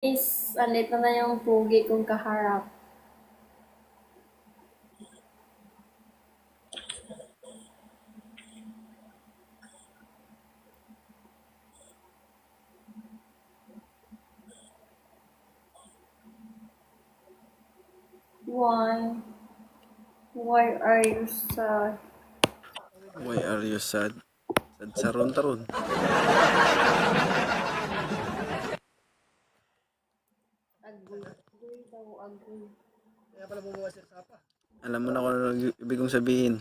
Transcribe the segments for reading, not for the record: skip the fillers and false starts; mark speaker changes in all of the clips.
Speaker 1: Is, andito na yung pugi kong kaharap. Why? Why are you sad?
Speaker 2: Why are you sad? Sad saron taron.
Speaker 1: Agoy. Agoy daw, agoy.
Speaker 2: Alam mo na kung ano ibig kong sabihin.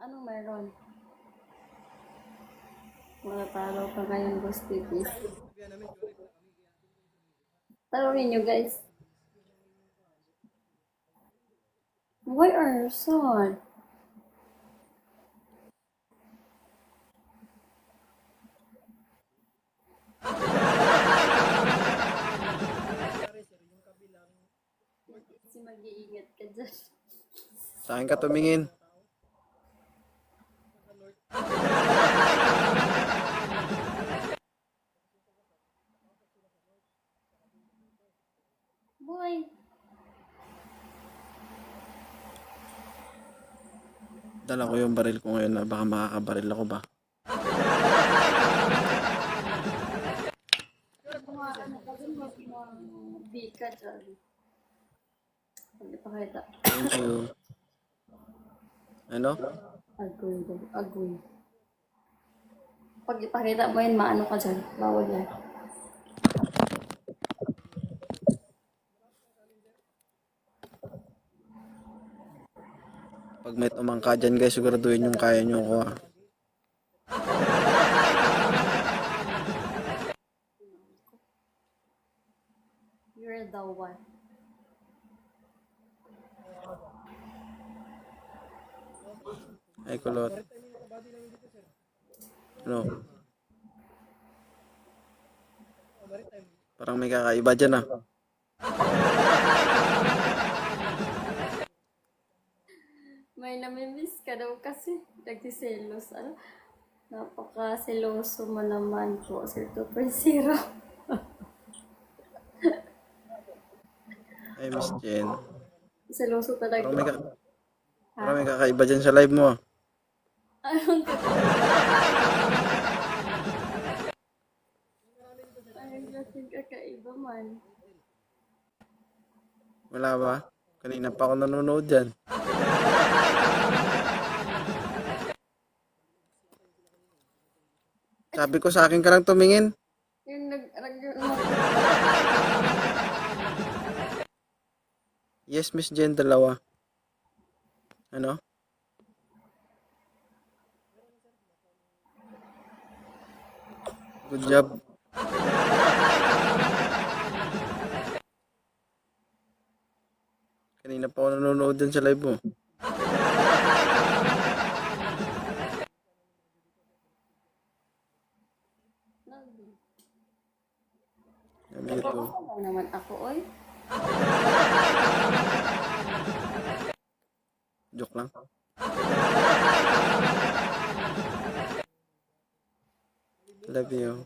Speaker 1: Anong meron? Matatalo pa kayong gustikis. Tarunin nyo guys. Why are you sad? Kasi mag-iingat ka dyan.
Speaker 2: Sa akin ka tumingin.
Speaker 1: Boy.
Speaker 2: Dala ko yung baril ko ngayon na baka makakabaril ako ba.
Speaker 1: Ano ka dun? Di ka dyan. Pagpakita.
Speaker 2: Thank you. Ano?
Speaker 1: Agoy daw, agoy. Pag ipakita mo yun, maano ka dyan. Bawal yan.
Speaker 2: Pag may tumangka dyan guys, siguraduhin yung kaya nyo ko.
Speaker 1: You're the one.
Speaker 2: Ay kulot. Ano? Parang may kakaiba dyan ah.
Speaker 1: May namimiss ka daw kasi. Nagsiselos. Ano? Napaka-seloso mo naman po, Sir 2.0.
Speaker 2: Ay Miss Jen.
Speaker 1: Seloso talaga.
Speaker 2: Parang may kakaiba dyan sa live mo ah.
Speaker 1: Anong Anong klaseng kakaiba man?
Speaker 2: Wala ba? Kanina pa ako nanonood dyan. Sabi ko sa akin ka lang tumingin.
Speaker 1: Yung
Speaker 2: Yes, Miss Jen, dalawa. Ano? Good job. Kanina pa ako nanonood dyan sa live mo. Sabi ito.
Speaker 1: Ano naman ako, oy?
Speaker 2: Joke lang. Love you.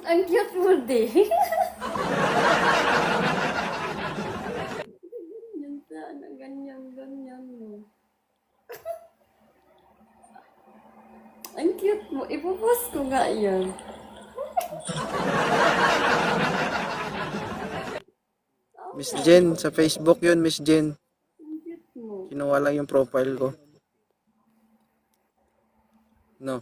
Speaker 1: Ang cute mo din. Ganyan sana, ganyan mo. Ang cute mo. Ipopost ko nga yan.
Speaker 2: Miss Jen, sa Facebook yun, Miss Jen.
Speaker 1: Ang cute mo.
Speaker 2: Kinuha lang yung profile ko. No.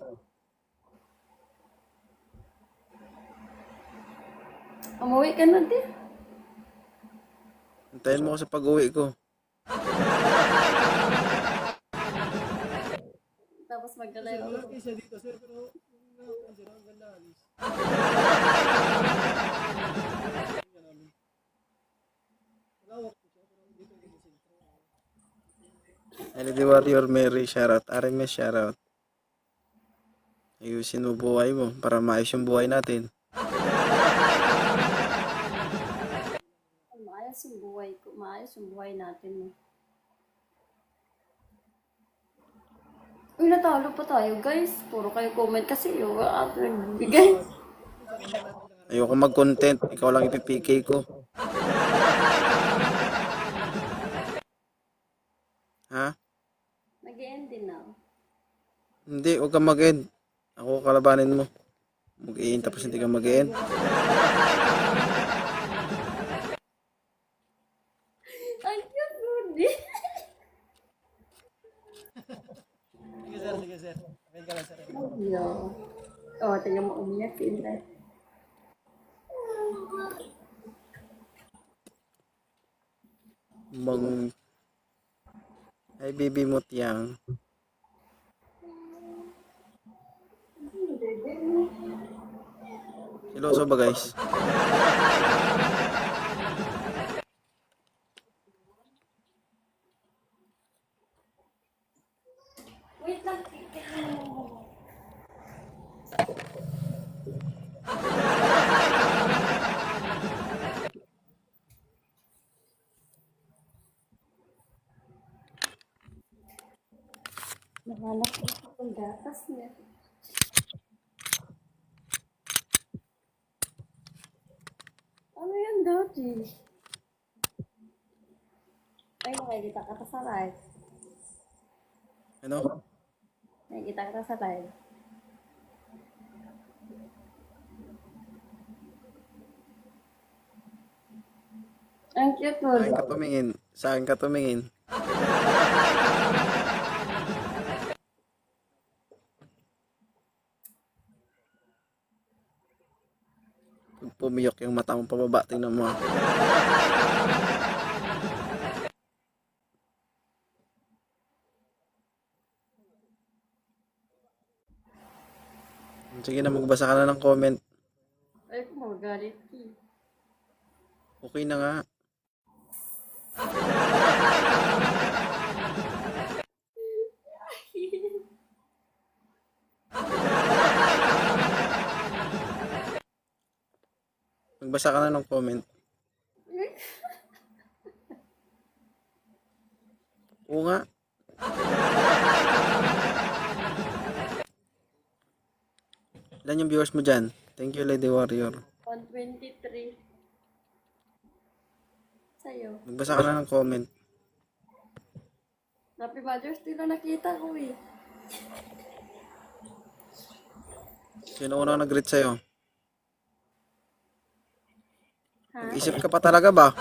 Speaker 1: Umuwi ka na din.
Speaker 2: Antayin mo ko sa pag-uwi ko.
Speaker 1: Tapos magdalive mo.
Speaker 2: LED Warrior Mary, shoutout. Arimes, shoutout. Ayusin mo buhay mo para maayos yung buhay natin.
Speaker 1: Maayos yung buhay ko. Maayos yung buhay natin. Uy, natalo pa tayo, guys. Puro kayo comment kasi yung nagbibigay.
Speaker 2: Ayoko mag-content. Ikaw lang ipipk ko. Ha?
Speaker 1: Nag-end din na.
Speaker 2: Hindi, huwag kang mag-end. Ako kalabanin mo. Mag-i-end tapos hindi ka mag-end.
Speaker 1: Ang cute, Rudy.
Speaker 2: Sige sir. Wait ka lang sir.
Speaker 1: Yo. Oh, tingnan mo umiyak si Inday.
Speaker 2: Bang... Ay, baby mo tiyang. Siloso ba guys?
Speaker 1: Wait lang. Nahanap ko sa panggatas niya. Ano yan, Dodi? Ay, nakikita ka sa live.
Speaker 2: Ano?
Speaker 1: Nakikita ka sa live. Ang cute mo.
Speaker 2: Sa akin ka tumingin. Sa akin ka tumingin. Pag pumiyok yung mata mo pababa, tingnan mo. Sige na, magbasa ka na ng comment.
Speaker 1: Ay, kung magalit ki.
Speaker 2: Okay na nga. Magbasa ka na ng comment. Oo nga. Ilan yung viewers mo dyan? Thank you, Lady Warrior.
Speaker 1: 123. Sa'yo.
Speaker 2: Magbasa ka na ng comment.
Speaker 1: Happy Mother's Day na nakita ko eh.
Speaker 2: Sino unang nag-greet sa'yo?
Speaker 1: Ha?
Speaker 2: Isip ka pa talaga ba?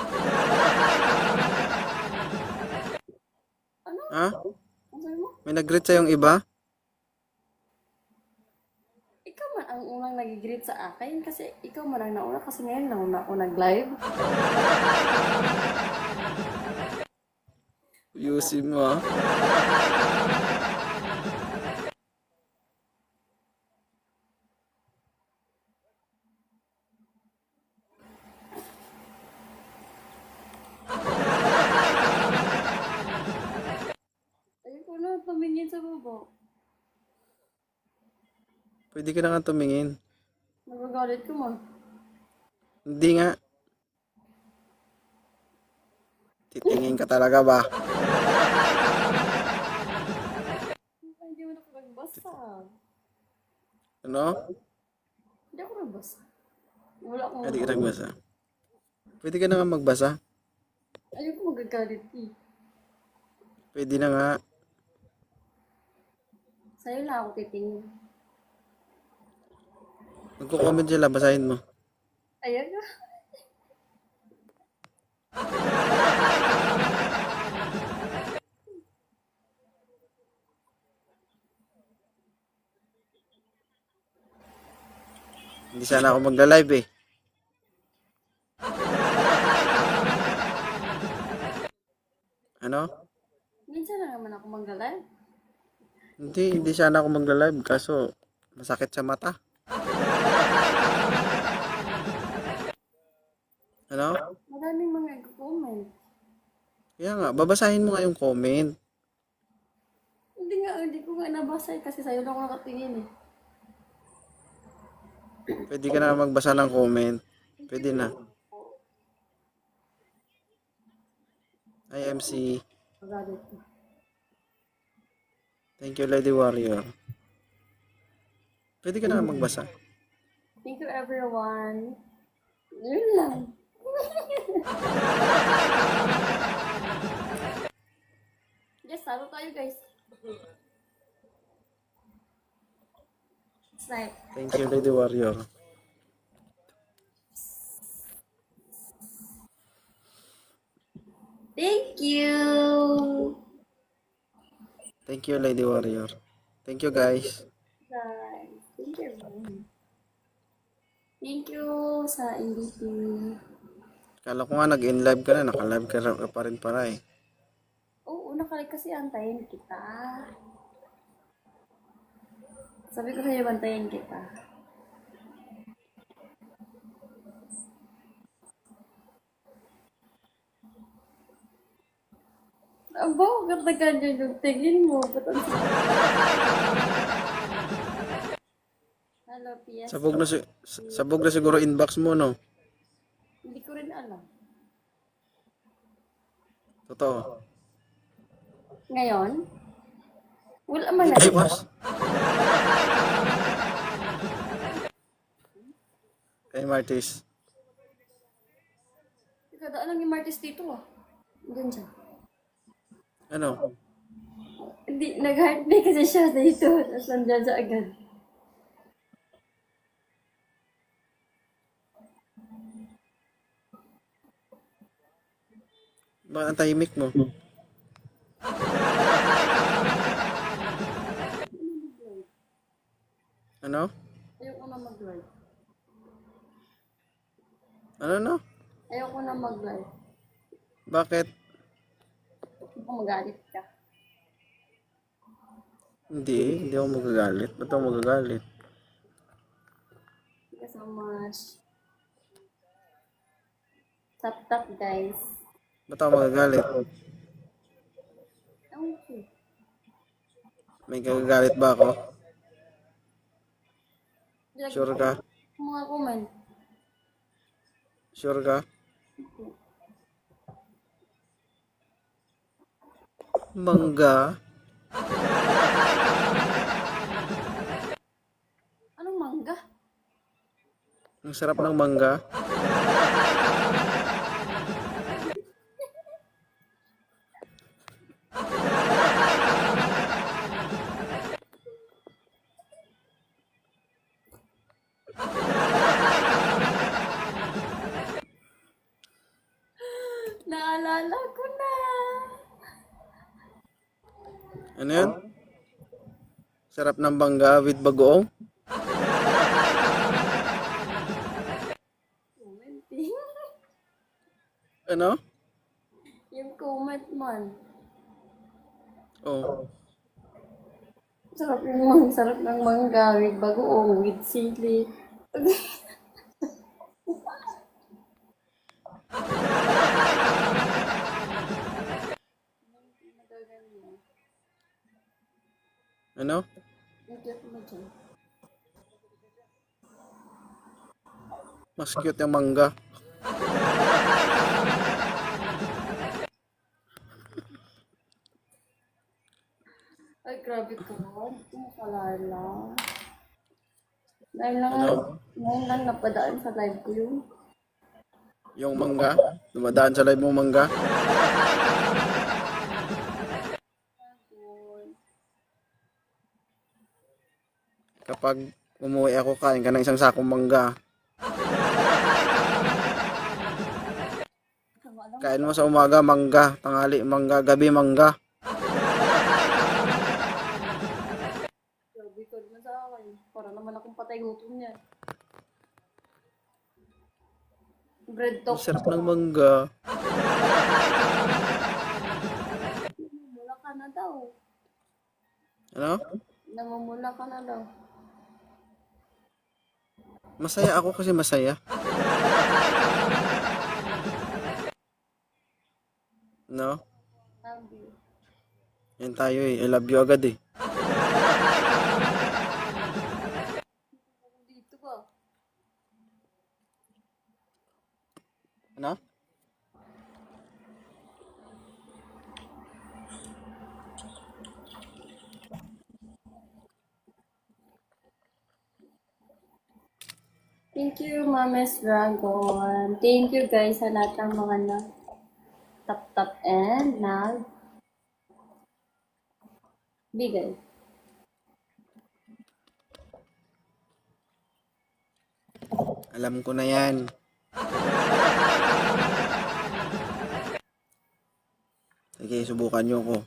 Speaker 1: Ano?
Speaker 2: Ha?
Speaker 1: Ano sabi mo?
Speaker 2: May nag-greet sa'yong iba?
Speaker 1: Ikaw man ang unang nag-greet sa akin kasi ikaw man ang nauna kasi ngayon nauna ako nag-live.
Speaker 2: Ayusin mo ah.
Speaker 1: Ayoko na tumingin sa baba.
Speaker 2: Pwede ka na nga tumingin.
Speaker 1: Nagagalit ko man.
Speaker 2: Hindi nga. Titingin ka talaga ba?
Speaker 1: Hindi mo na ako nagbasa.
Speaker 2: Ano?
Speaker 1: Hindi ako nagbasa. Wala akong
Speaker 2: Pwede ka nagbasa. Pwede ka na nga magbasa.
Speaker 1: Ayoko magagalit eh.
Speaker 2: Pwede na nga.
Speaker 1: Sa'yo lang ako titingin.
Speaker 2: Magko-comment sila, basahin mo.
Speaker 1: Ayan na.
Speaker 2: Hindi sana ako magla-live eh. Ano?
Speaker 1: Minsan lang naman ako mag-live.
Speaker 2: Hindi sana ako magla-live kaso masakit sa mata. Ano?
Speaker 1: Maraming mga comment.
Speaker 2: Kaya nga, babasahin mo nga yung comment.
Speaker 1: Hindi ko nga nabasa eh, kasi sa'yo lang ako nakatingin eh.
Speaker 2: Pwede ka na magbasa ng comment. Pwede na. IMC.
Speaker 1: Magalit ko.
Speaker 2: Thank you, Lady Warrior. Pwede ka na magbasa.
Speaker 1: Thank you, everyone. Yun lang. Yes, salo tayo, guys. Snipe.
Speaker 2: Thank you, Lady Warrior.
Speaker 1: Thank you.
Speaker 2: Thank you, Lady Warrior. Thank you, guys.
Speaker 1: Guys, thank you. Thank you sa MVP.
Speaker 2: Kala ko nga nag-in-live ka na. Naka-live ka pa rin para eh.
Speaker 1: Oo, nakalik kasi antayin kita. Sabi ko sa'yo, bantayin kita. Aba, ganda ganyan yung tingin mo. Ba't ang Hello, PS.
Speaker 2: Sabog na siguro inbox mo, no?
Speaker 1: Hindi ko rin alam.
Speaker 2: Totoo.
Speaker 1: Ngayon? Wala man na.
Speaker 2: Ay, was. Kay Martis.
Speaker 1: Ikaw, daan lang yung Martis dito ah. Diyan siya.
Speaker 2: Ano?
Speaker 1: Hindi, nag-heartbeat kasi siya dito. Tapos nandiyan siya agad.
Speaker 2: Bakit ang tahimik mo? Ano?
Speaker 1: Ayoko na mag-live.
Speaker 2: Ano?
Speaker 1: Ayoko na mag-live.
Speaker 2: Bakit?
Speaker 1: Baka magalit ka.
Speaker 2: Hindi ako magagalit. Ba't ako magagalit?
Speaker 1: Thank you so much. Tap, guys.
Speaker 2: Ba't ako magagalit?
Speaker 1: Okay.
Speaker 2: May gagagalit ba ako? Sure ka?
Speaker 1: Mga comment.
Speaker 2: Sure ka? Mangga?
Speaker 1: Anong mangga?
Speaker 2: Ang sarap ng mangga.
Speaker 1: Naalala ko na.
Speaker 2: Ano yun? Sarap ng mangga with bagoong?
Speaker 1: Commenting.
Speaker 2: Ano?
Speaker 1: Yung comment man.
Speaker 2: Oh.
Speaker 1: Sarap ng mangga with bagoong, with sili.
Speaker 2: Ano?
Speaker 1: Nag-get mo dyan.
Speaker 2: Mas cute yung mangga.
Speaker 1: Ay, grabe ka. Hindi ko makalala. Ngayon lang napadaan sa live ko yun.
Speaker 2: Yung mangga? Dumadaan sa live mo mangga? Kapag umuwi ako, kain ka ng isang sakong mangga. Kain mo sa umaga, mangga. Tanghali, mangga. Gabi, mangga.
Speaker 1: Grabe ka naman sa akin. Para naman akong patay gutom niya. Bread
Speaker 2: Ang
Speaker 1: talk.
Speaker 2: sarap ng mangga.
Speaker 1: Namumula ka na daw.
Speaker 2: Ano?
Speaker 1: Namumula ka na daw.
Speaker 2: Masaya ako kasi masaya. No?
Speaker 1: Love you.
Speaker 2: Yan tayo eh. I love you agad eh.
Speaker 1: Dito ka.
Speaker 2: Ano?
Speaker 1: Thank you, Mames Dragon. Thank you, guys, sa lahat ng mga tap-tap and bigay.
Speaker 2: Alam ko na yan. Sige, subukan nyo ko.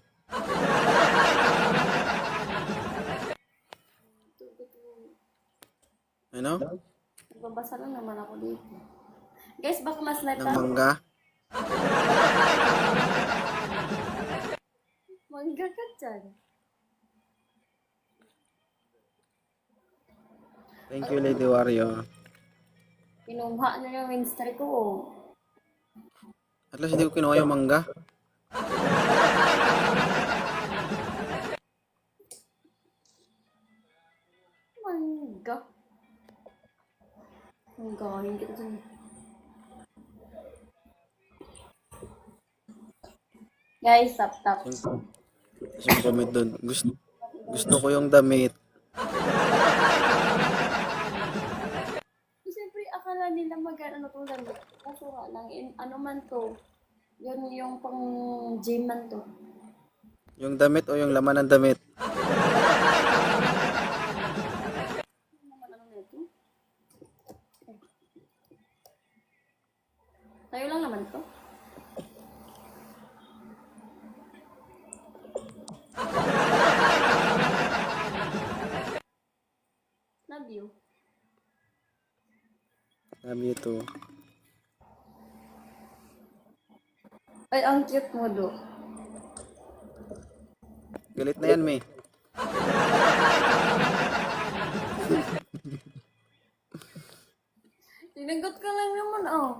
Speaker 2: Ano?
Speaker 1: Nagbabasa lang naman ako dito. Guys, baka mas live
Speaker 2: Ng
Speaker 1: tayo.
Speaker 2: mangga?
Speaker 1: Mangga ka dyan.
Speaker 2: Thank you, Lady Wario.
Speaker 1: Pinuha na yung Winster ko.
Speaker 2: At least hindi ko kinuha yung mangga.
Speaker 1: Mangga. Mangga, hindi kita dyan. Guys, tap-tap.
Speaker 2: Tapos yung comment doon. Gusto ko yung damit.
Speaker 1: Siyempre, akala nila mag-ano to lang. Kaso nga lang, ano man to. Yun yung pang gym man to.
Speaker 2: Yung damit o yung laman ng damit?
Speaker 1: Ano naman ano nito? Tayo lang naman to. Love you.
Speaker 2: Love you too.
Speaker 1: Ay, ang cute mo do.
Speaker 2: Galit na yan, May.
Speaker 1: Tinagot ka lang naman, oh.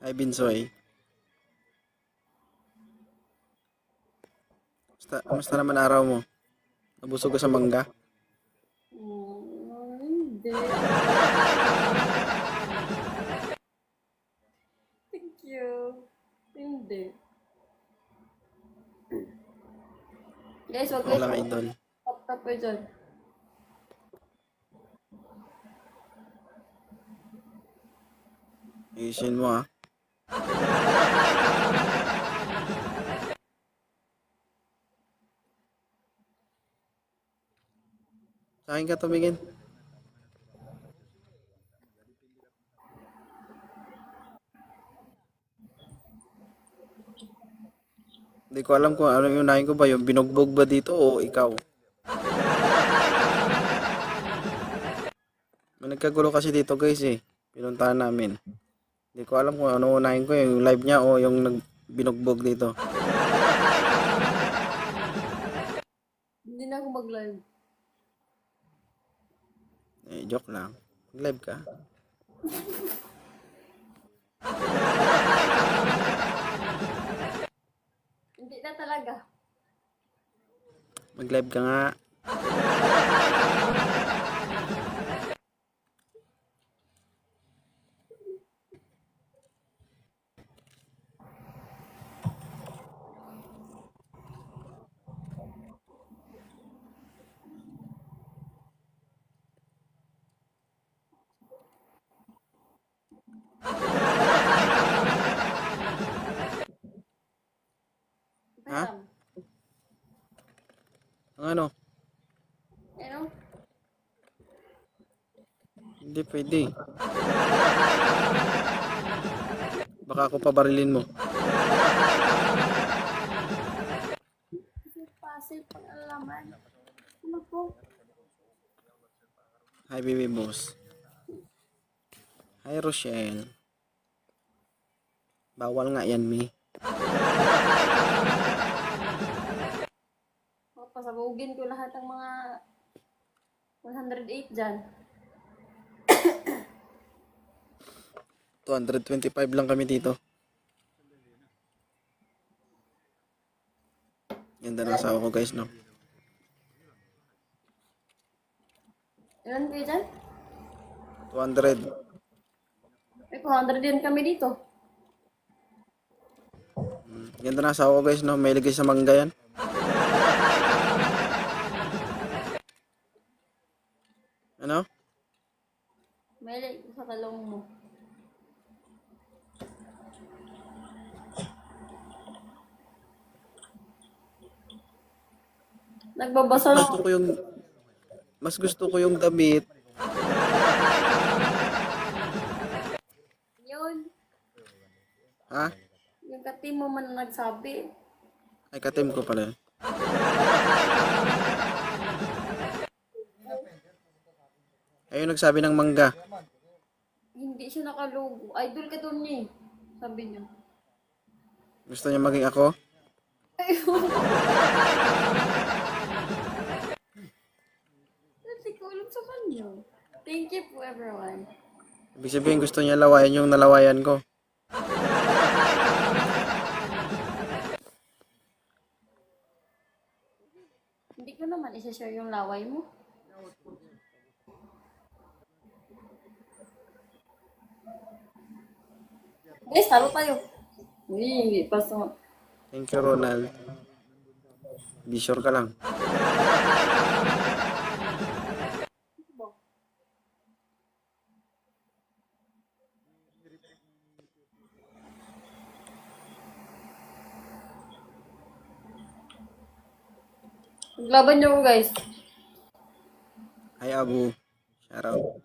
Speaker 2: Hi, Binsoy. Kamusta naman araw mo? Nabusog ka sa mangga?
Speaker 1: Hindi. Thank you. Hindi. Guys, wag
Speaker 2: Ako lang,
Speaker 1: kayo
Speaker 2: idol.
Speaker 1: tap-tap kayo dyan.
Speaker 2: Ayusin mo, ha? Sa akin ka tumingin. Hindi ko alam kung ano yung unahin ko ba, yung binugbog ba dito o ikaw. May nagkagulo kasi dito guys eh. Pinuntahan namin. Hindi ko alam kung ano unahin ko, yung live niya o yung binugbog dito.
Speaker 1: Hindi na ako mag-live.
Speaker 2: Eh, joke lang. Mag-live ka.
Speaker 1: Hindi na talaga.
Speaker 2: Mag-live ka nga. Ha?
Speaker 1: Pairam.
Speaker 2: Ang ano?
Speaker 1: Ano?
Speaker 2: Hindi pwede. Baka ako pabarilin mo.
Speaker 1: Kasi passive pang alaman. Ano po?
Speaker 2: Hi, baby boss. Hi, Rochelle. Bawal nga yan, Mi.
Speaker 1: Pasabugin ko lahat ng mga 108 dyan.
Speaker 2: 225 lang kami dito. Ganda ng asawa ko guys, no?
Speaker 1: Ilan kayo dyan?
Speaker 2: 200.
Speaker 1: May 200 din kami dito.
Speaker 2: Ganda ng asawa ko guys, no? May lagay sa mangga yan.
Speaker 1: May sa talong mo. Nagbabasa lang.
Speaker 2: Mas gusto ko yung damit.
Speaker 1: Yun.
Speaker 2: Ha?
Speaker 1: Yung katim mo man na nagsabi.
Speaker 2: Ay, katim ko pala. Ayun, nagsabi ng mangga.
Speaker 1: Hindi siya nakalugo. Idol ka doon niya eh. Sabi niya.
Speaker 2: Gusto niya maging ako?
Speaker 1: Hindi ko alam sa kanya. Thank you po everyone.
Speaker 2: Ibig sabihin gusto niya lawayan yung nalawayan ko.
Speaker 1: Hindi ko naman isa-share yung laway mo. Guys, talo tayo. Hindi pa sa...
Speaker 2: Thank you, Ronald. Be sure ka lang.
Speaker 1: Laban niyo ko guys.
Speaker 2: Hi, Abu. Shout out.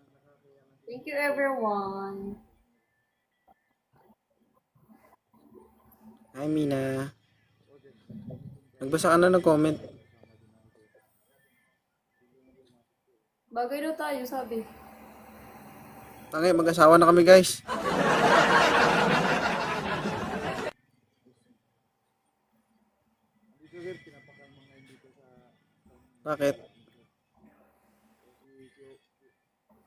Speaker 1: Thank you everyone.
Speaker 2: Hi, Mina. Nagbasa ka na ng comment.
Speaker 1: Bagay daw tayo, sabi.
Speaker 2: Tangay, mag-asawa na kami, guys. Bakit?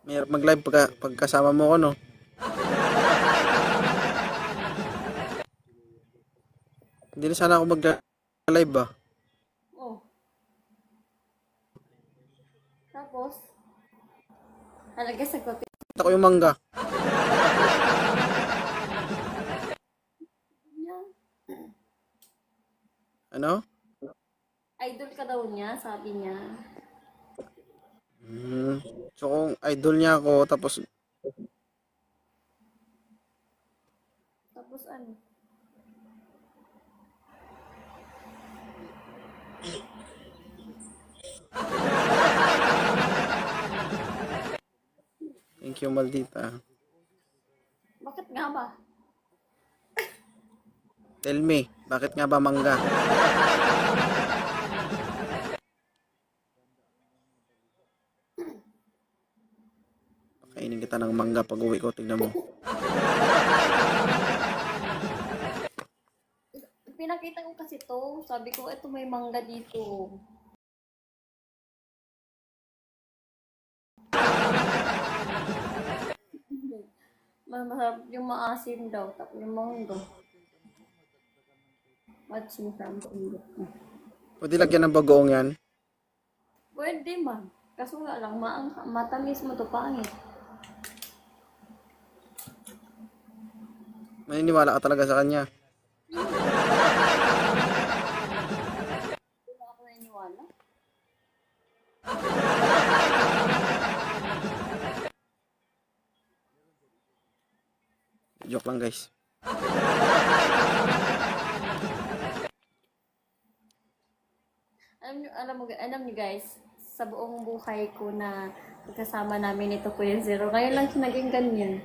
Speaker 2: Mayroon mag-live pagkasama mo ko, no? Hindi na sana ako mag-live ba?
Speaker 1: Oh. Tapos, halaga sagot.
Speaker 2: Ito ko yung mangga.
Speaker 1: Niya.
Speaker 2: Ano?
Speaker 1: Idol ka daw niya, sabi niya.
Speaker 2: So kung idol niya ako, tapos
Speaker 1: Tapos ano?
Speaker 2: thank you, Maldita.
Speaker 1: Bakit nga ba?
Speaker 2: Tell me, bakit nga ba mangga? Pakainin kita ng mangga pag uwi ko, tignan mo.
Speaker 1: Pinakita ko kasi to. Sabi ko, ito may mangga dito. Masarap yung maasim daw. Tapos yung mangga. Matching from Indo.
Speaker 2: Pwede lagyan ng bagoong yan.
Speaker 1: Pwede man. Kaso nga lang, matamis mo to pangit.
Speaker 2: Maniniwala ka talaga sa kanya.
Speaker 1: Hindi na ako naniniwala.
Speaker 2: Joke lang, guys.
Speaker 1: Alam niyo guys, sa buong buhay ko na kasama namin ito Kuya Zero, ngayon lang siya naging ganyan.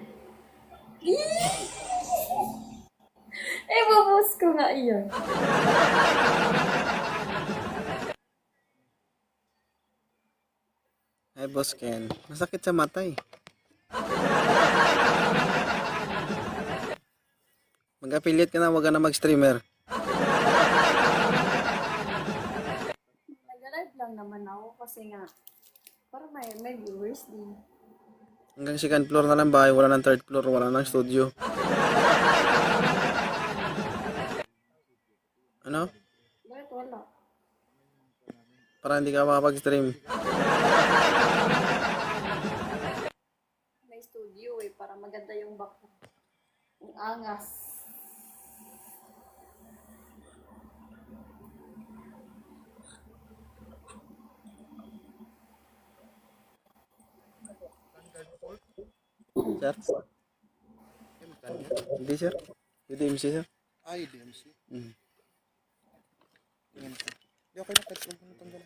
Speaker 1: Babos ko nga iyon.
Speaker 2: Hi, Boss Ken. Masakit sa mata eh. Mag-affiliate ka na, wag ka na mag-streamer.
Speaker 1: Nag-live lang naman ako kasi nga, para may viewers din.
Speaker 2: Hanggang second floor na lang bahay, wala ng third floor, wala ng studio. Ano?
Speaker 1: Bakit wala?
Speaker 2: Para hindi ka makapag-stream.
Speaker 1: May studio eh, para maganda yung background. Ang angas.
Speaker 2: Sir?
Speaker 3: M10 yan.
Speaker 2: Hindi, sir. UDMC, sir.
Speaker 3: Ay, DMC.
Speaker 2: Mm.
Speaker 3: Tingnan ko. Di okay na, kahit kung tanggal.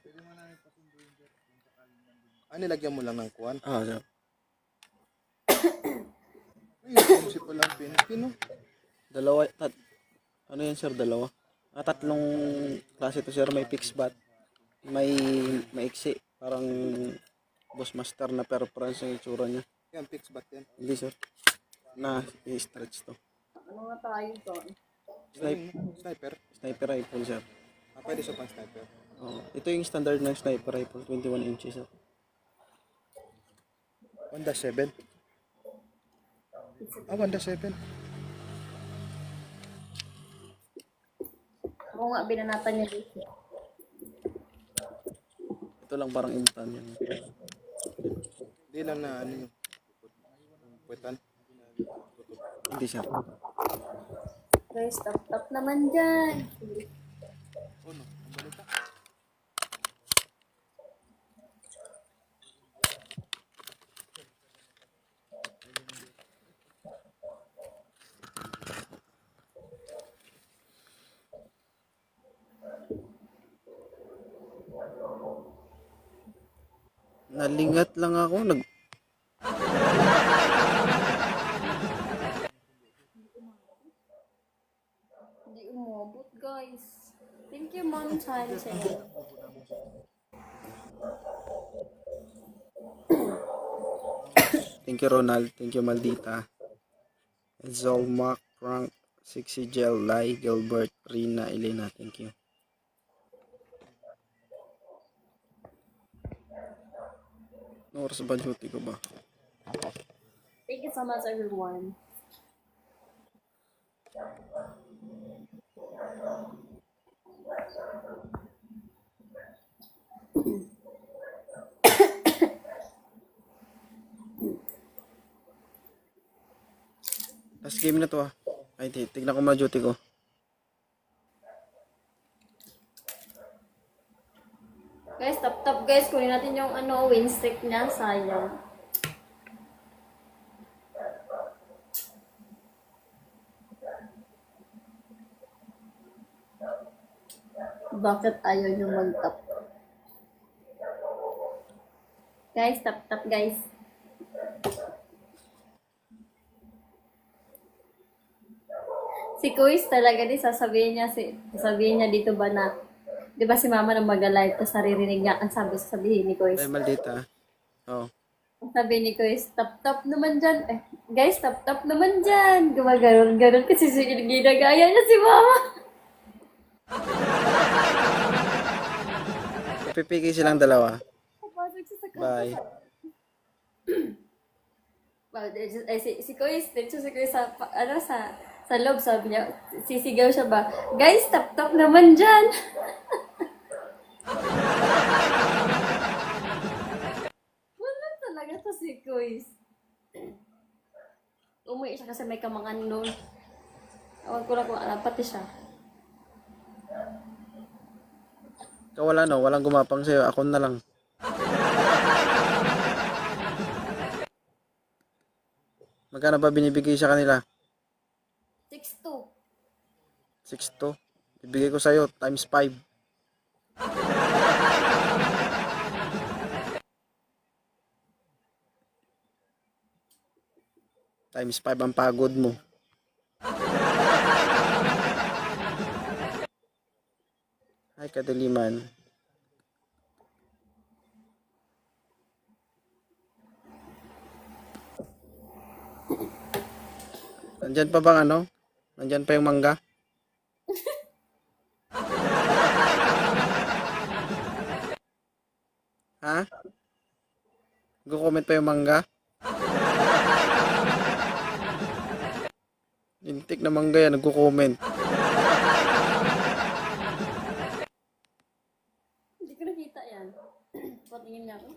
Speaker 3: Nilagyan mo lang ng kuwan.
Speaker 2: Ah, sir.
Speaker 3: Ay, DMC pa lang pino.
Speaker 2: Dalawa, ano yan, sir? Dalawa. Tatlong klase to, sir. May fixed bat. May maiksi. Parang Bossmaster na preference yung itsura niya.
Speaker 3: Yan, fix bat yan.
Speaker 2: Hindi, sir. Na i-stretch to.
Speaker 1: Ano nga tayo doon?
Speaker 3: Sniper.
Speaker 2: Sniper rifle, sir.
Speaker 3: Pwede siya pang sniper.
Speaker 2: Oh, ito yung standard ng sniper rifle, 21 inches, sir.
Speaker 3: 1-7. 1-7.
Speaker 1: Ako nga, binanatan niya dito.
Speaker 2: Ito lang parang imtan yan.
Speaker 3: Hindi lang na ano yung puwetan.
Speaker 2: Hindi, sir.
Speaker 1: Guys, tap naman dyan.
Speaker 3: Oh no, ang balita.
Speaker 2: Nalingat lang ako.
Speaker 1: Hindi umabot, guys. Thank you, Mom Sunset.
Speaker 2: Thank you, Ronald. Thank you, Maldita. Zolmak, Frank, Sixy Gel, Lai, Gilbert, Rina, Elena. Thank you. No oras ba duty ko ba?
Speaker 1: Thank you so much, everyone.
Speaker 2: Last game na to ah. Ay, tignan ko muna duty ko.
Speaker 1: Guys, tap guys. Kunin natin yung win streak niya. Sayang. Bakit ayaw nyo mag-tap? Guys, tap guys. Si Kuis talaga din sasabihin niya dito ba na, di ba si mama nang mag-live, tapos naririnig niya ang sabihin ni Kuis.
Speaker 2: Ay, Maldita. Oh.
Speaker 1: Ang sabi ni Kuis, tap naman dyan. Guys, tap naman dyan. Gumaganon kasi ginagaya niya si mama.
Speaker 2: Pipiki silang dalawa.
Speaker 1: Papasok siya sa kanta.
Speaker 2: Bye.
Speaker 1: Si Kuis, dito si Kuis sa loob, sabi niya, sisigaw siya ba, guys, tap naman dyan. Wala talaga to si Kuis. Umuwi siya kasi may kamangan noon. Awag ko lang kung alam, pati siya.
Speaker 2: Ikaw wala no, walang gumapang sa'yo. Ako na lang. Magkano ba binibigay sa kanila?
Speaker 1: 6'2".
Speaker 2: 6 to. Ibigay ko sa'yo times 5. Times 5 ang pagod mo. Ay, kadaliman. Nandyan pa bang ano? Nandyan pa yung mangga? Ha? Nag-comment pa yung mangga? Lintik na mangga yan, nagko-comment.
Speaker 1: Hindi ko nakita yan. Patingin niya ako.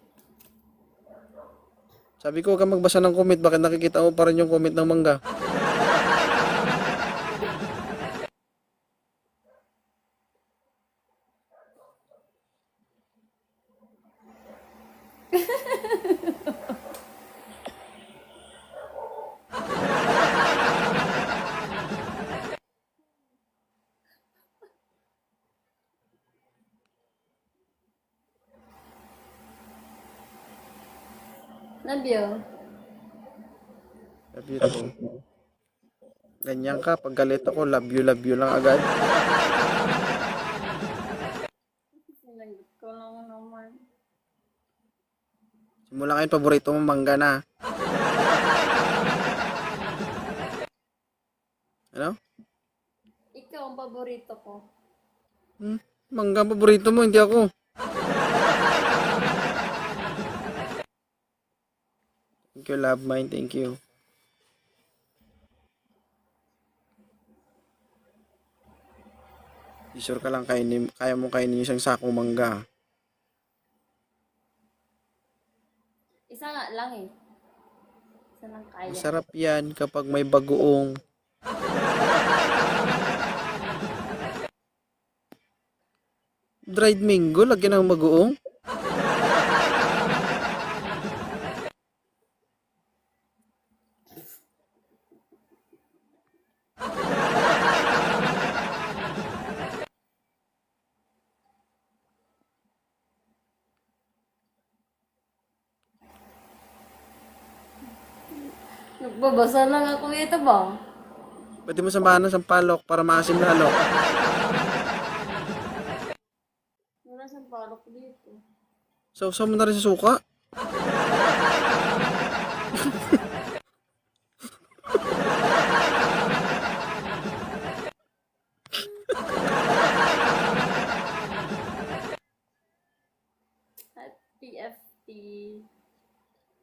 Speaker 2: Sabi ko, huwag kang magbasa ng comment, bakit nakikita mo pa rin yung comment ng mangga?
Speaker 1: Love you.
Speaker 2: Love you too. Ganyan ka, pag galit ako, love you lang agad.
Speaker 1: Sinagot ko lang naman.
Speaker 2: Simula ngayon, paborito mo mangga na. Ano?
Speaker 1: Ikaw ang paborito ko.
Speaker 2: Mangga ang paborito mo, hindi ako. Thank you, love mine. Thank you. Sure ka lang kaya mo kainin yung isang sakong mangga.
Speaker 1: Isa nga lang eh. Isa lang kaya.
Speaker 2: Masarap yan kapag may bagoong. Dried mango, lagyan ng bagoong.
Speaker 1: Nagbabasa lang ako ito ba?
Speaker 2: Pwede mo samahan ng sampalok para maasim lalo.
Speaker 1: Wala siyang palok dito.
Speaker 2: Sausaw mo na rin sa suka.
Speaker 1: At PFT.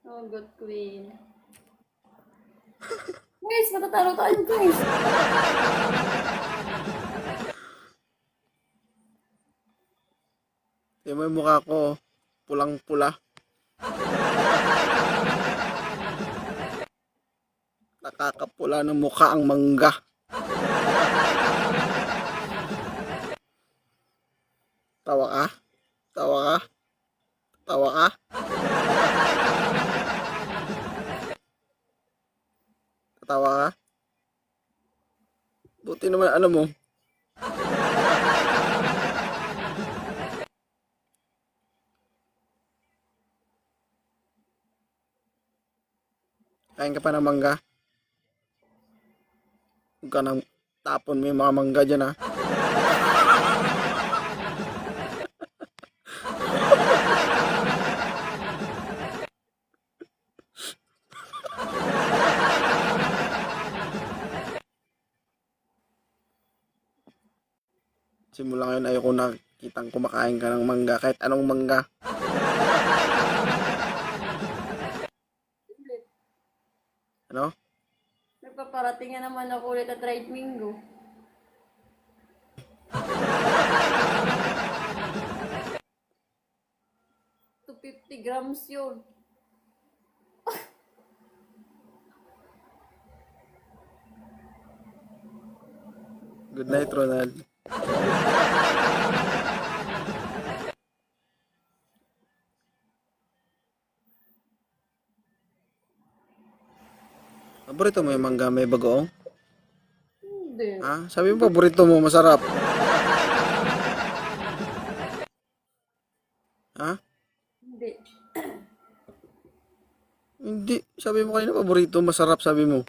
Speaker 1: Oh, good queen. Guys, matatalo tayo guys.
Speaker 2: Tingnan mo yung mukha ko, pulang-pula. Nakakapula ng mukha ang mangga. Tawa ka? Tawa ka? Tawa ka? Tatawa ka? Buti naman ano mo. Kain ka pa ng mangga? Huwag ka nang tapon mo yung mga mangga dyan ha. Simula ngayon ayoko nakitang kumakain ka ng mangga, kahit anong mangga. Ano?
Speaker 1: Nagpaparating na naman ako ulit at dried mango. To 50 grams yun.
Speaker 2: Good night, Ronald. Paborito mo yung mangga may bagoong?
Speaker 1: Hindi.
Speaker 2: Ha? Sabi mo paborito mo, masarap. Ha?
Speaker 1: Hindi.
Speaker 2: Hindi. Sabi mo kanina paborito, masarap sabi mo.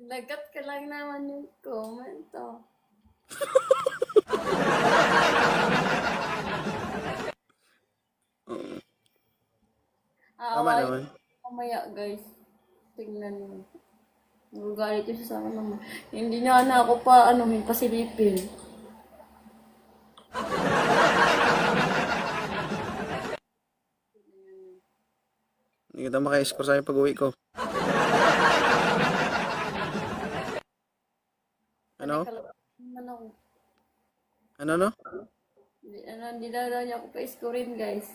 Speaker 1: Lagat ka lang naman yung comment oh.
Speaker 2: Tama naman.
Speaker 1: Mamaya guys. Tingnan mo. Nagagalit yun sa akin naman. Hindi niya na ako pa pasilipin.
Speaker 2: Hindi kita maka-score sa'yo pag-uwi ko. Ano?
Speaker 1: Naman ako.
Speaker 2: Ano no?
Speaker 1: Hindi daw niya ako pa-scorein guys.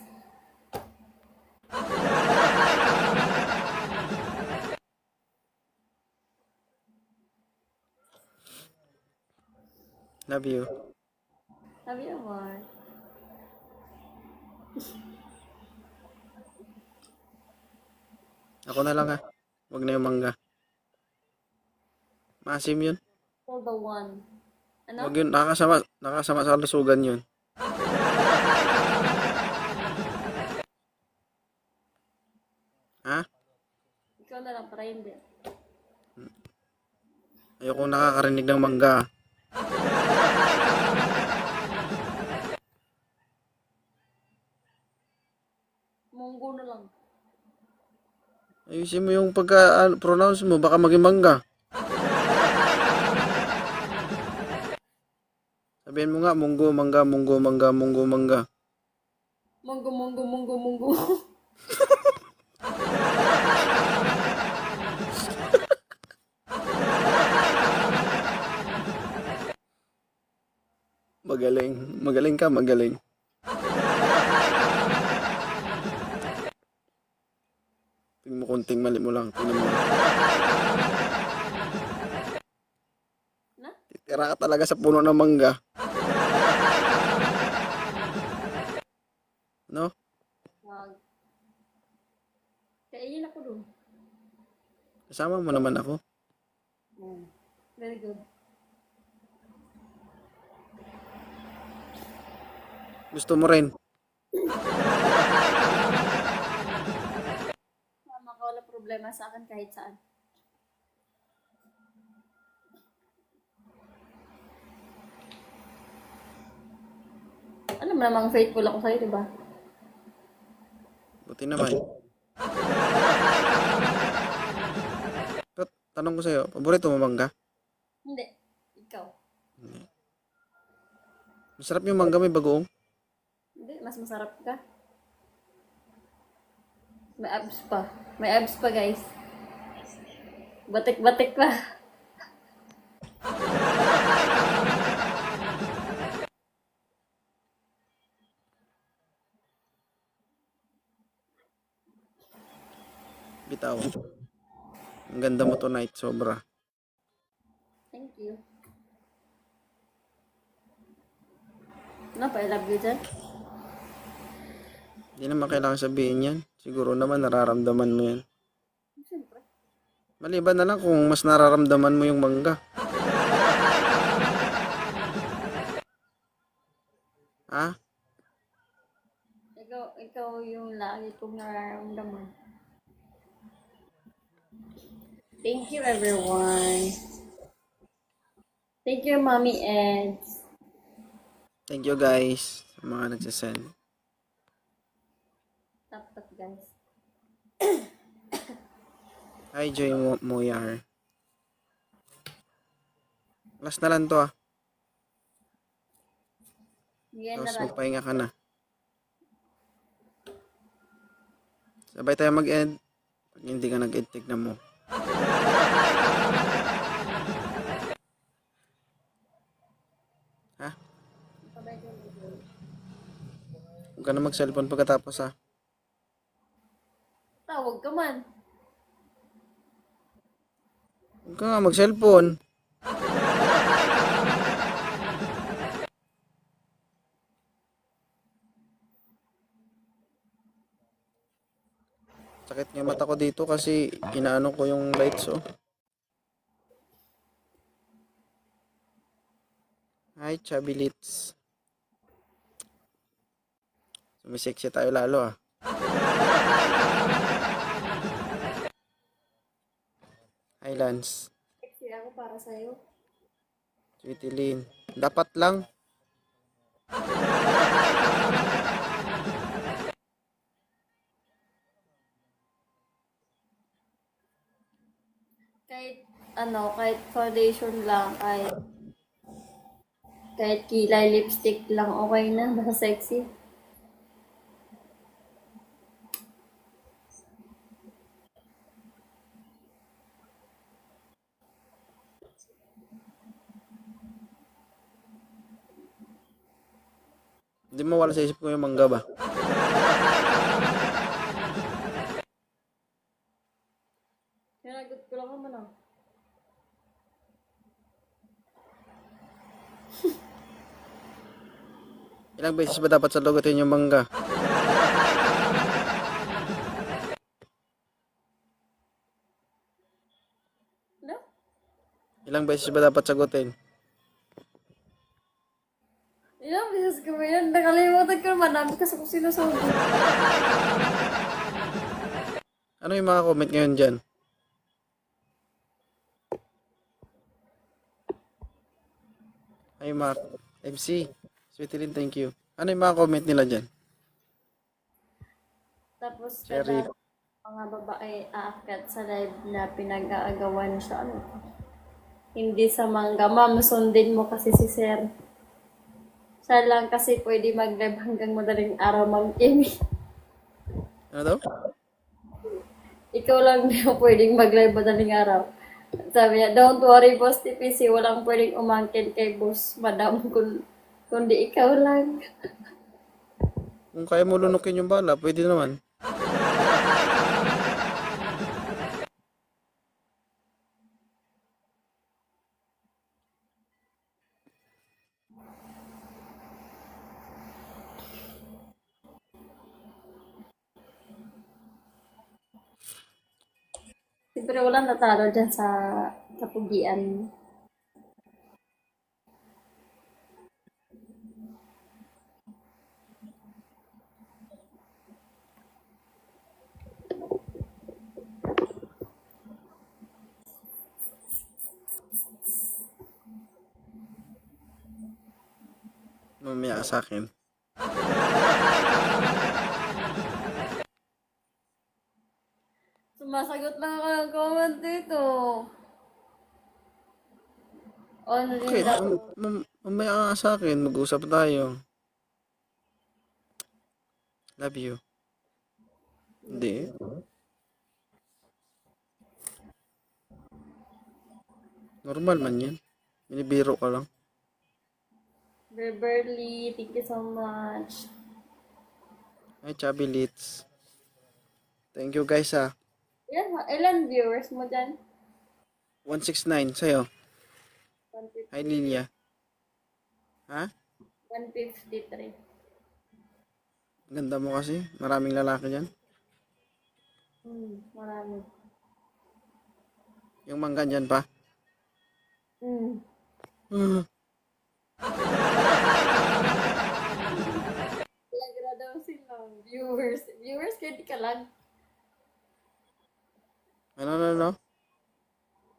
Speaker 2: Love you.
Speaker 1: Sabi naman.
Speaker 2: Ako na lang ha. Huwag na yung mangga. Masim yun.
Speaker 1: For the one. Ano?
Speaker 2: Huwag yun. Nakakasama sa lusugan yun. Ha?
Speaker 1: Ikaw na lang para hindi.
Speaker 2: Ayoko nakakarinig ng mangga.
Speaker 1: Munggo na lang.
Speaker 2: Ayusin mo yung pagka-pronounce mo, baka maging mangga. Sabihin mo nga, munggo, mangga, munggo, mangga, munggo, mangga.
Speaker 1: Munggo, munggo, munggo, munggo.
Speaker 2: Magaling. Magaling ka, magaling. Tingnan mo konting mali mo lang. Tingnan mo.
Speaker 1: Na?
Speaker 2: Titira ka talaga sa puno ng mangga. No?
Speaker 1: Wag. Kainin ako dun.
Speaker 2: Kasama mo naman ako.
Speaker 1: Very good.
Speaker 2: Gusto mo rin.
Speaker 1: Mama ka, wala problema sa akin kahit saan. Alam mo namang faithful ako sa'yo, diba?
Speaker 2: Buti naman. Tanong ko sa'yo, paborito mo mangga?
Speaker 1: Hindi. Ikaw.
Speaker 2: Masarap yung mangga may bagoong.
Speaker 1: Hindi, mas masarap ka. May abs pa. May abs pa, guys. Batik-batik pa.
Speaker 2: Bitaw. Ang ganda mo tonight, sobra.
Speaker 1: Thank you. Ano pa, I love you dyan?
Speaker 2: Hindi naman kailangan sabihin yan. Siguro naman nararamdaman mo yan.
Speaker 1: Siyempre.
Speaker 2: Maliban na lang kung mas nararamdaman mo yung mangga. Ha?
Speaker 1: Ikaw yung lagi kong nararamdaman. Thank you, everyone. Thank you, Mommy Eds.
Speaker 2: Thank you guys sa mga nagsasend.
Speaker 1: Tap-tap, guys.
Speaker 2: Hi Joy Moyar. Last na lang to ah.
Speaker 1: Yan na
Speaker 2: Tapos
Speaker 1: lang.
Speaker 2: magpahinga ka na. Sabay tayo mag-end. Pag hindi ka nag-end, tignan mo. Ha? Huwag ka na mag-cellphone pagkatapos ha.
Speaker 1: Tawag ka man.
Speaker 2: Huwag ka nga mag-cellphone. Sakit nga mata ko dito kasi inaano ko yung lights oh. Hi Chabilits. Sumisexy tayo lalo ah. Hi Lance.
Speaker 1: Sexy ako para sa'yo.
Speaker 2: Sweetie Lynn. Dapat lang.
Speaker 1: Kahit foundation lang, kahit kilay, lipstick lang, okay na, basta sexy.
Speaker 2: Hindi mo wala sa isip ko yung mangga ba?
Speaker 1: Kinagot ko lang naman ah.
Speaker 2: Ilang beses ba dapat salugutin yung mangga?
Speaker 1: No?
Speaker 2: Ilang beses ba dapat sagutin?
Speaker 1: Ilang beses ko ba yun? Nakalimutan ko naman, dami kasi kung sinusunod.
Speaker 2: Ano yung mga comment ngayon dyan? Hi Mark. MC. Sweetlyn, thank you. Ano yung mga comment nila dyan?
Speaker 1: Tapos
Speaker 2: Cherry.
Speaker 1: kada mga babae aakyat sa live na pinag-aagawan siya. Ano? Hindi sa mangga. Ma'am, sundin mo kasi si Sir. Siya lang kasi pwede mag-live hanggang madaling araw, Ma'am Kimmy.
Speaker 2: Ano daw?
Speaker 1: Ikaw lang di mo pwedeng mag-live madaling araw. Sabi niya, don't worry, Boss TPC. Walang pwedeng umangkin kay Boss Madam kundi ikaw lang.
Speaker 2: Kung kaya mo lunukin yung bala, pwede naman.
Speaker 1: Siyempre walang natalo dyan sa kapugian.
Speaker 2: Mamaya sa akin.
Speaker 1: Sumasagot lang ako ng comment dito. Ano din
Speaker 2: Okay,
Speaker 1: daw.
Speaker 2: mamaya ka sa akin. Mag-usap tayo. Love you. Hindi. Normal man yan. Binibiro ka lang.
Speaker 1: Beverly, thank you so much.
Speaker 2: Hi, Chubby Litz. Thank you guys ha.
Speaker 1: Ilan viewers mo dyan?
Speaker 2: 169 sa'yo.
Speaker 1: 150,
Speaker 2: Hi, Lilia. Ha?
Speaker 1: 153.
Speaker 2: Ganda mo kasi. Maraming lalaki dyan.
Speaker 1: Marami.
Speaker 2: Yung mangga dyan pa.
Speaker 1: Mm. Lagra daw sila. Viewers. Viewers, kaya di ka lang.
Speaker 2: Ano?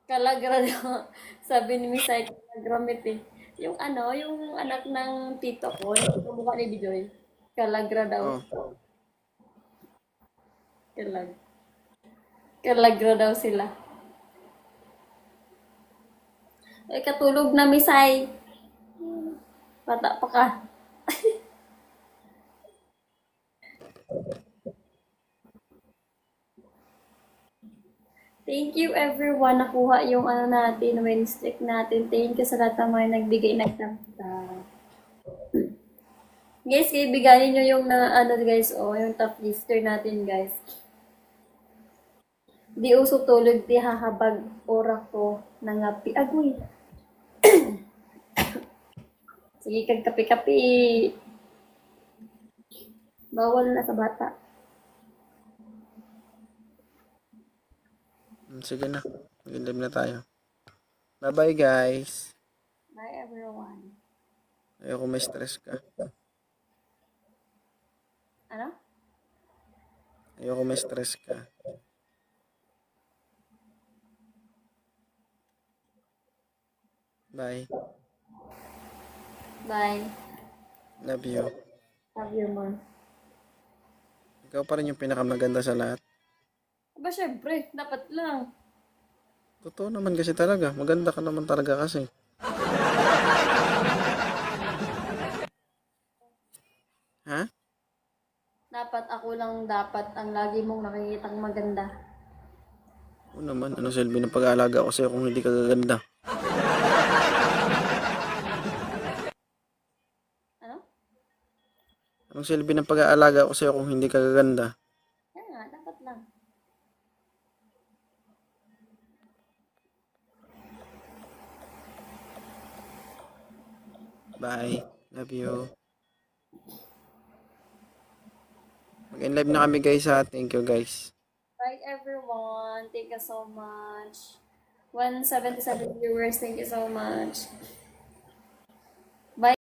Speaker 1: Kalagra daw. Sabi ni Miss Ay, kalagramit eh. Yung ano, yung anak ng tito ko, yung mukha ni Bijoy. Kalagra daw.
Speaker 2: Oh.
Speaker 1: Kalagra daw sila. Eh, katulog na Misay. Bata pa ka. Thank you everyone. Nakuha yung ano natin, win stick natin. Thank you sa lahat ng mga nagbigay ng tapta. Guys, kaibiganin nyo yung na, ano guys, yung top lister natin guys. Di uso tulog, di hahabag ora ko nangapi. Agoy. Sige, kag kapi-kapi. Bawal na sa bata.
Speaker 2: Sige na. Mag-live na tayo. Bye-bye guys.
Speaker 1: Bye everyone.
Speaker 2: Ayoko may stress ka.
Speaker 1: Ano?
Speaker 2: Ayoko may stress ka. Bye.
Speaker 1: Bye.
Speaker 2: Love you.
Speaker 1: Love you, Mom.
Speaker 2: Ikaw pa rin yung pinakamaganda sa lahat.
Speaker 1: Aba, syempre, dapat lang.
Speaker 2: Totoo naman kasi talaga. Maganda ka naman talaga kasi. Ha?
Speaker 1: Dapat ako lang dapat ang lagi mong nakikitang maganda.
Speaker 2: Oo naman. Ano silbi ng pag-aalaga ko sa'yo kung hindi ka gaganda?
Speaker 1: Ano?
Speaker 2: Anong silbi ng pag-aalaga ko sa'yo kung hindi ka gaganda?
Speaker 1: Kaya nga, dapat lang.
Speaker 2: Bye. Love you. Mag-live na kami guys ha. Thank you guys.
Speaker 1: Bye everyone. Thank you so much. 177 viewers. Thank you so much.